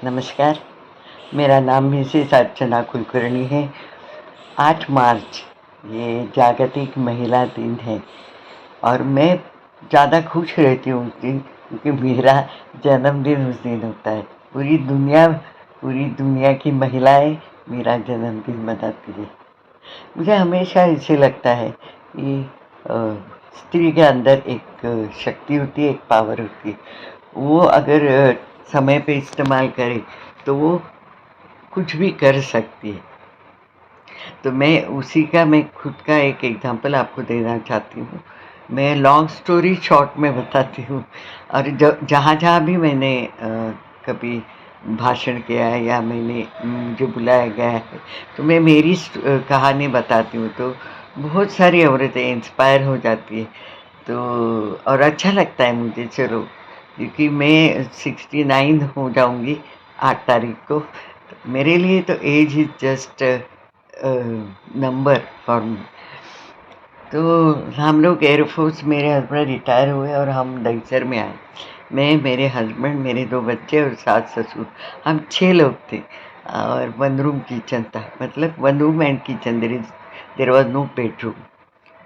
नमस्कार, मेरा नाम मिसेस अर्चना कुलकर्णी है। 8 मार्च ये जागतिक महिला दिन है और मैं ज़्यादा खुश रहती हूँ उस दिन, क्योंकि मेरा जन्मदिन उस दिन होता है। पूरी दुनिया की महिलाएं मेरा जन्मदिन मनाती है। मुझे हमेशा ऐसे लगता है कि अ, स्त्री के अंदर एक शक्ति होती है, एक पावर होती है। वो अगर समय पे इस्तेमाल करे तो वो कुछ भी कर सकती है। तो मैं खुद का एक एग्जांपल आपको देना चाहती हूँ। मैं लॉन्ग स्टोरी शॉर्ट में बताती हूँ। और जहाँ जहाँ भी मैंने कभी भाषण किया है या मुझे बुलाया गया है, तो मैं मेरी कहानी बताती हूँ, तो बहुत सारी औरतें इंस्पायर हो जाती है। तो और अच्छा लगता है मुझे, चलो, क्योंकि मैं 69 हो जाऊंगी 8 तारीख को। तो मेरे लिए तो age is just number for me. तो हम लोग एयरफोर्स, मेरे हस्बैंड रिटायर हुए और हम दहीसर में आए। मैं, मेरे हस्बैंड, मेरे 2 बच्चे और सास ससुर, हम 6 लोग थे। और 1 रूम किचन था, मतलब 1 room and kitchen, there was no bedroom.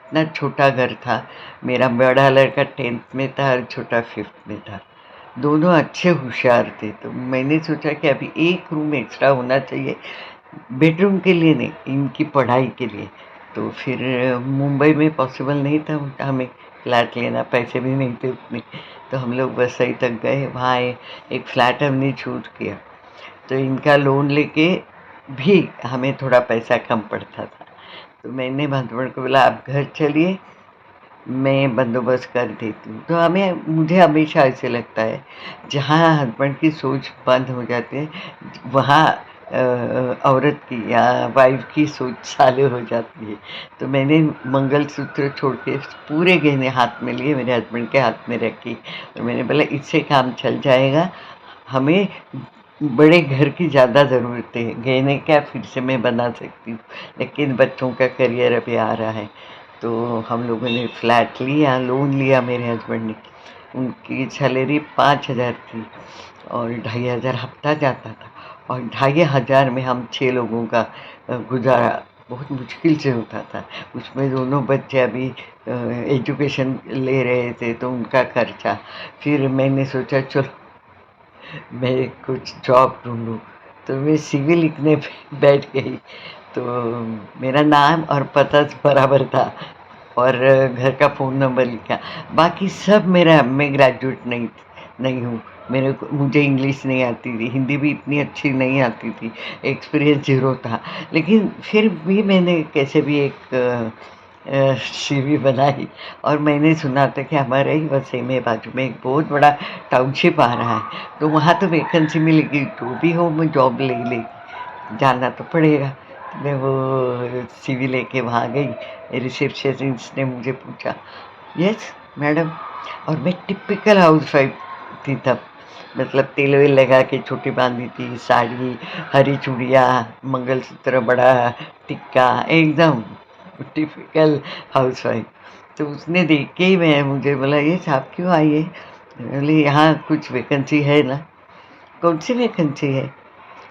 इतना छोटा घर था। मेरा बड़ा लड़का 10th में था और छोटा 5th में था। दोनों अच्छे होशियार थे, तो मैंने सोचा कि अभी 1 रूम एक्स्ट्रा होना चाहिए, बेडरूम के लिए नहीं, इनकी पढ़ाई के लिए। तो फिर मुंबई में पॉसिबल नहीं था हमें फ्लैट लेना, पैसे भी नहीं थे उतने। तो हम लोग वसई तक गए, वहाँ एक फ्लैट हमने चूज़ किया। तो इनका लोन लेके भी हमें थोड़ा पैसा कम पड़ता था। तो मैंने हस्बैंड को बोला, आप घर चलिए, मैं बंदोबस्त कर देती हूँ। तो मुझे हमेशा ऐसे लगता है, जहाँ हस्बैंड की सोच बंद हो जाती है, वहाँ औरत की या वाइफ की सोच चालू हो जाती है। तो मैंने मंगलसूत्र छोड़ के पूरे गहने हाथ में लिए, मेरे हस्बैंड के हाथ में रखी, और मैंने बोला, इससे काम चल जाएगा। हमें बड़े घर की ज़्यादा ज़रूरत है, गहने क्या फिर से मैं बना सकती हूँ, लेकिन बच्चों का करियर अभी आ रहा है। तो हम लोगों ने फ्लैट लिया, लोन लिया मेरे हस्बैंड ने। उनकी सैलरी 5,000 थी और 2,500 हफ्ता जाता था, और 2,500 में हम 6 लोगों का गुजारा बहुत मुश्किल से होता था। उसमें दोनों बच्चे अभी एजुकेशन ले रहे थे, तो उनका खर्चा। फिर मैंने सोचा, चलो मैं कुछ जॉब ढूंढूं। तो मैं सीवी लिखने बैठ गई। तो मेरा नाम और पता बराबर था, और घर का फ़ोन नंबर लिखा। बाकी सब मेरा, मैं ग्रेजुएट नहीं हूँ। मुझे इंग्लिश नहीं आती थी, हिंदी भी इतनी अच्छी नहीं आती थी, एक्सपीरियंस ज़ीरो था। लेकिन फिर भी मैंने कैसे भी एक सीवी बनाई। और मैंने सुना था कि हमारे ही वसई में बाजू में एक बहुत बड़ा टाउनशिप आ रहा है, तो वहाँ तो वैकेंसी मिलेगी, जो भी हो मैं जॉब ले लेगी, जाना तो पड़ेगा। तो मैं वो सीवी लेके वहाँ गई। रिसेप्शनिस्ट ने मुझे पूछा, यस मैडम। और मैं टिपिकल हाउस वाइफ थी तब, मतलब तेल वेल लगा के चोटी बांधी थी, साड़ी, हरी चूड़िया, मंगलसूत्र बड़ा, टिक्का, एकदम टिपिकल हाउस वाइफ। तो उसने देख के ही मुझे बोला, ये आप क्यों आई है? बोली, यहाँ कुछ वैकेंसी है ना। कौन सी वैकेंसी है?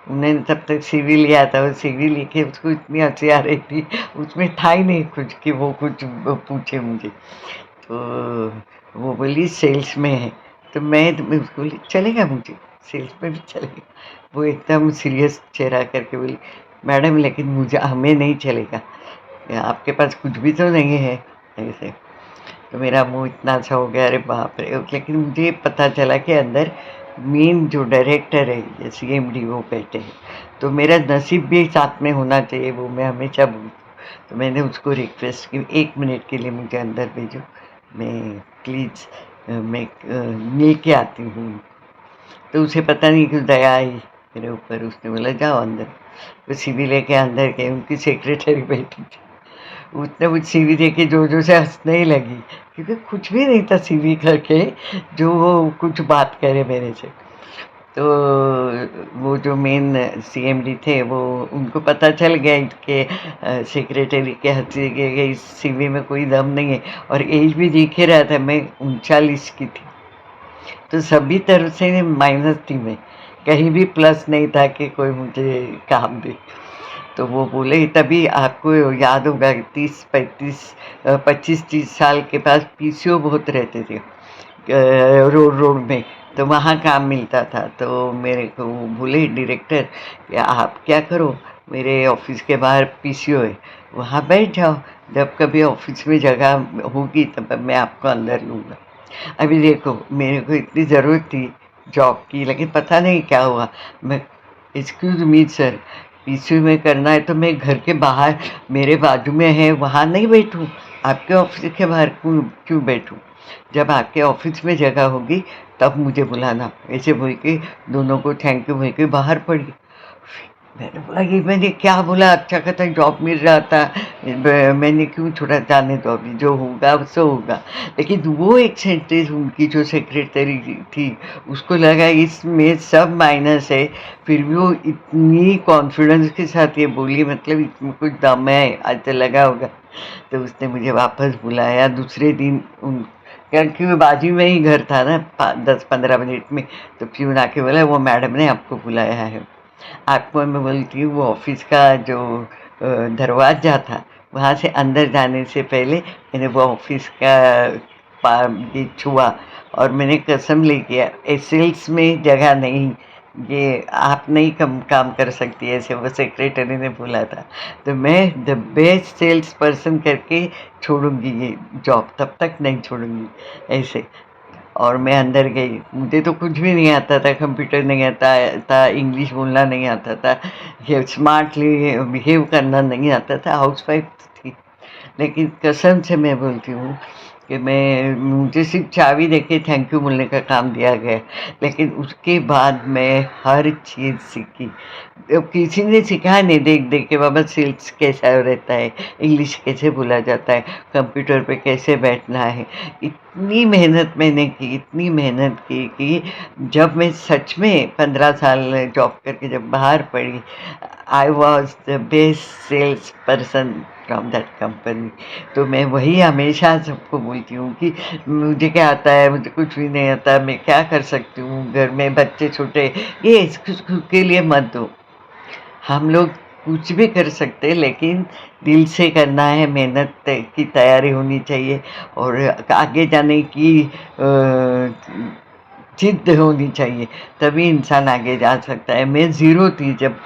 उन्होंने तब तक सीवी लिया था, वो सीवी लेके उसको इतनी हंसी आ रही थी, उसमें था ही नहीं कुछ कि वो कुछ पूछे मुझे। तो वो बोली, सेल्स में है। तो मैं उसको बोली, चलेगा मुझे, सेल्स में भी चलेगा। वो एकदम सीरियस चेहरा करके बोली, मैडम लेकिन मुझे, हमें नहीं चलेगा, आपके पास कुछ भी तो नहीं है, ऐसे। तो मेरा मुंह इतना अच्छा हो गया, अरे बाप रे। लेकिन मुझे पता चला कि अंदर मेन जो डायरेक्टर है, CMD, वो बैठे हैं। तो मेरा नसीब भी साथ में होना चाहिए, वो मैं हमेशा बोलती हूँ। तो मैंने उसको रिक्वेस्ट की, 1 मिनट के लिए मुझे अंदर भेजो, मैं प्लीज़ मैं मिल के आती हूँ। तो उसे पता नहीं क्यों दया आई मेरे ऊपर, उसने बोला, जाओ अंदर। वो सीवी लेके अंदर गए, उनकी सेक्रेटरी बैठी थी। उसने मुझे सीवी देख के जोर जोर से हंसने ही लगी, क्योंकि कुछ भी नहीं था सीवी करके जो वो कुछ बात करे मेरे से। तो वो जो मेन CMD थे, वो, उनको पता चल गया कि सेक्रेटरी के हंसी के इस सीवी में कोई दम नहीं है। और एज भी दिख ही रहा था, मैं 39 की थी। तो सभी तरफ से माइनस थी मैं, कहीं भी प्लस नहीं था कि कोई मुझे काम दे। तो वो बोले तभी आपको याद होगा 25-30 साल के पास पीसीओ बहुत रहते थे रोड रोड में, तो वहाँ काम मिलता था। तो मेरे को बोले डायरेक्टर कि आप क्या करो, मेरे ऑफिस के बाहर पीसीओ है, वहाँ बैठ जाओ, जब कभी ऑफिस में जगह होगी तब मैं आपको अंदर लूँगा। अभी देखो मेरे को इतनी ज़रूरत थी जॉब की, लेकिन पता नहीं क्या हुआ। मैं एक्सक्यूज़ मी सर, पीसीयू में करना है तो मैं घर के बाहर मेरे बाजू में है वहाँ नहीं बैठूँ, आपके ऑफिस के बाहर क्यों क्यों बैठूँ? जब आपके ऑफिस में जगह होगी तब मुझे बुलाना, ऐसे बोल के दोनों को थैंक यू बोल के बाहर पड़ी। मैंने बोला ये मैंने क्या बोला, अच्छा खासा जॉब मिल रहा था, मैंने क्यों छोड़ा, जाने दो अभी जो होगा सो होगा। लेकिन वो एक सेंटेंस उनकी जो सेक्रेटरी थी उसको लगा इसमें सब माइनस है, फिर भी वो इतनी कॉन्फिडेंस के साथ ये बोली, मतलब इसमें कुछ दम है, आज तो लगा होगा। तो उसने मुझे वापस बुलाया दूसरे दिन क्योंकि वो बाजू में ही घर था ना 10-15 मिनट में। तो प्यून आके बोला वो मैडम ने आपको बुलाया है। आपको मैं बोलती हूँ वो ऑफिस का जो दरवाजा था वहाँ से अंदर जाने से पहले मैंने वो ऑफिस का ये छुआ और मैंने कसम ले किया सेल्स में जगह नहीं, ये आप नहीं काम कर सकती ऐसे वो सेक्रेटरी ने बोला था। तो मैं द बेस्ट सेल्स पर्सन करके छोड़ूंगी ये जॉब, तब तक नहीं छोड़ूंगी ऐसे। और मैं अंदर गई, मुझे तो कुछ भी नहीं आता था, कंप्यूटर नहीं आता था, इंग्लिश बोलना नहीं आता था, ये स्मार्टली बिहेव करना नहीं आता था, हाउसवाइफ थी। लेकिन कसम से मैं बोलती हूँ कि मुझे सिर्फ चाबी देके थैंक यू बोलने का काम दिया गया, लेकिन उसके बाद मैं हर चीज़ सीखी। किसी ने सिखाया नहीं देख देख के, बाबा सेल्स कैसा रहता है, इंग्लिश कैसे बोला जाता है, कंप्यूटर पे कैसे बैठना है। इतनी मेहनत मैंने की, इतनी मेहनत की कि जब मैं सच में 15 साल जॉब करके जब बाहर पड़ी, I was the best sales person from that company. तो मैं वही हमेशा सबको बोलती हूँ कि मुझे क्या आता है, मुझे कुछ भी नहीं आता, मैं क्या कर सकती हूँ, घर में बच्चे छोटे, ये इसको के लिए मत दो। हम लोग कुछ भी कर सकते हैं, लेकिन दिल से करना है, मेहनत की तैयारी होनी चाहिए और आगे जाने की जिद होनी चाहिए, तभी इंसान आगे जा सकता है। मैं ज़ीरो थी जब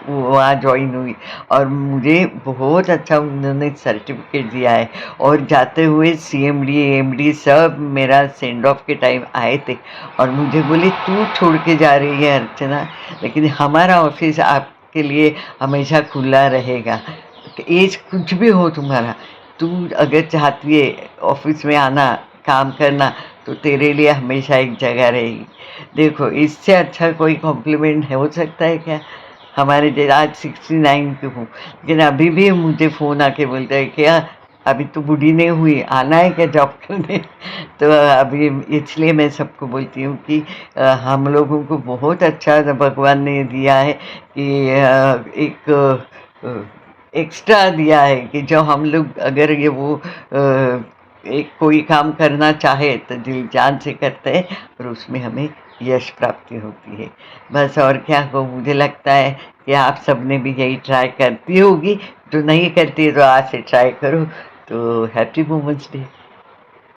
वहाँ ज्वाइन हुई और मुझे बहुत अच्छा उन्होंने सर्टिफिकेट दिया है और जाते हुए सीएमडी एएमडी सब मेरा सेंड ऑफ के टाइम आए थे और मुझे बोले तू छोड़ के जा रही है अर्चना, लेकिन हमारा ऑफिस आपके लिए हमेशा खुला रहेगा, एज कुछ भी हो तुम्हारा, तू अगर चाहती है ऑफिस में आना काम करना तो तेरे लिए हमेशा एक जगह रहेगी। देखो इससे अच्छा कोई कॉम्प्लीमेंट हो सकता है क्या? हमारे जैसे आज 69 की हूँ, लेकिन अभी भी मुझे फ़ोन आके बोलता है क्या अभी तो बूढ़ी नहीं हुई, आना है क्या जॉब करने? तो अभी इसलिए मैं सबको बोलती हूँ कि हम लोगों को बहुत अच्छा भगवान ने दिया है कि एक एक्स्ट्रा दिया है कि जो हम लोग अगर ये वो एक कोई काम करना चाहे तो दिल जान से करते हैं और उसमें हमें यश प्राप्ति होती है। बस और क्या हो, मुझे लगता है कि आप सबने भी यही ट्राई करती होगी, जो नहीं करती है तो आज से ट्राई करो। तो हैप्पी वुमेंस डे।